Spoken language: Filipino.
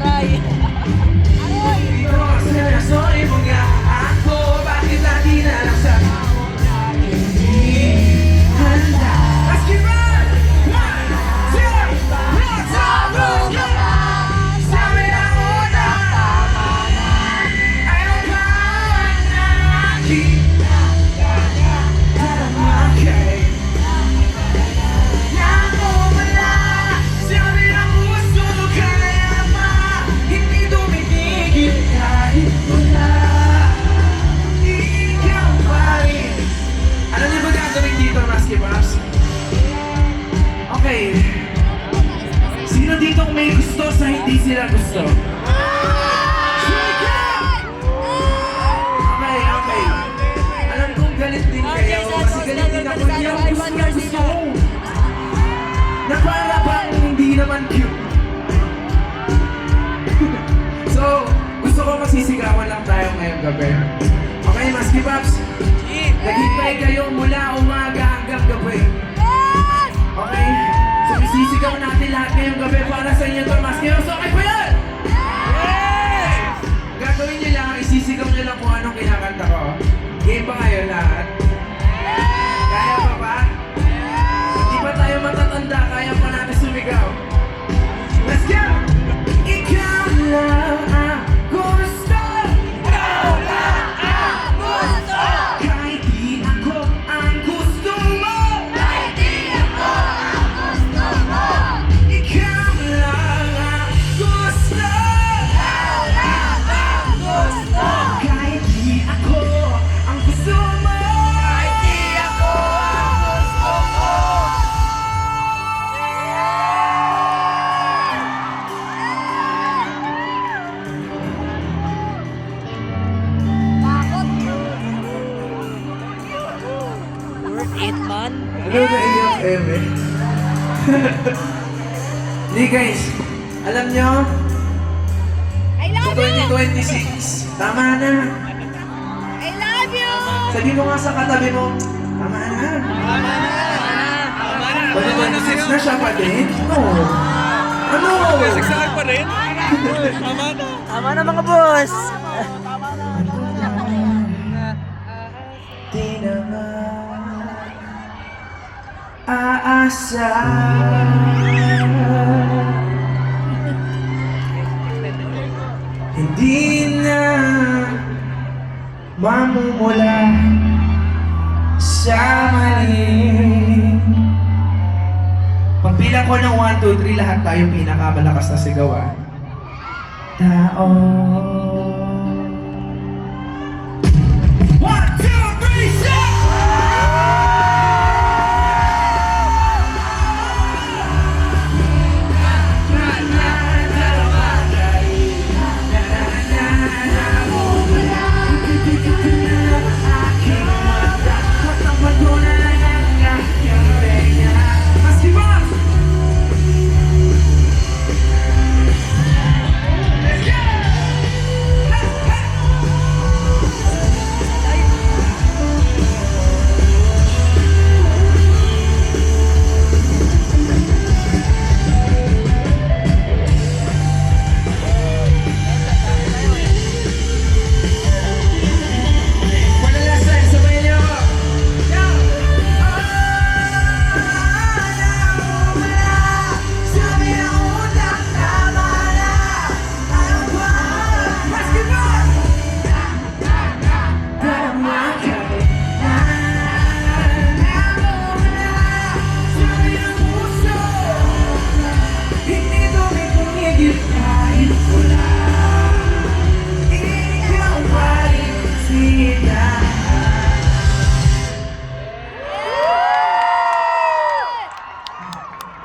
Aray! Aray! Dito seryosoy mo nga ako. Bakit lagi na lang sa hindi handa? Let's give it! 1, 2, let's go! Sabi na una ayaw ka na aking okay. Namumula sabi na puso mo kaya pa hindi tumitigil kahit wala ikaw pa rin. Alam niyo ba gagawin dito, Maski Pops? Okay. Sino dito may gusto sa hindi sila gusto? Okay, okay. Alam kong galit din kayo kasi galit din ako. Hindi ako gusto ko. Na para bang hindi naman cute. So, gusto ko masisigawan lang tayo ngayong gabi. Okay, Maski Pops? Naghintay kayo mula umaga hanggang gabi. Okay? So, isisigaw natin lahat ngayong gabi para sa inyo to, Maski Pops. Okay ba yan? Gagawin nyo lang, isisigaw nyo lang kung anong kinakanta ko. Game ba kayo lahat? Kaya pa ba? Hindi pa tayo matatanda, kaya pa natin sumigaw. Let's go! Ikaw lang ang gusto. Ikaw lang ang gusto. Kahit di ako ang gusto mo. Kahit di ako ang gusto mo. Ikaw lang ang gusto. Ikaw lang ang gusto. Kahit di ako ang gusto mo. Kahit di ako ang gusto mo. Worth it, man. Ano na iyak, Eme? Hindi guys, alam nyo, I sa love you! 2026, tama na. I love you! Sabi mo nga sa katabi mo, tama na. 2026 na siya pa din? No. Ano? Saksak pa rin? Tama na. Tama na mga boss! Di naman aasa. Hindi na mamumula sa mali. Pagbilang ko ng 1, 2, 3, lahat tayo pinakamalakas na sigawan. Taon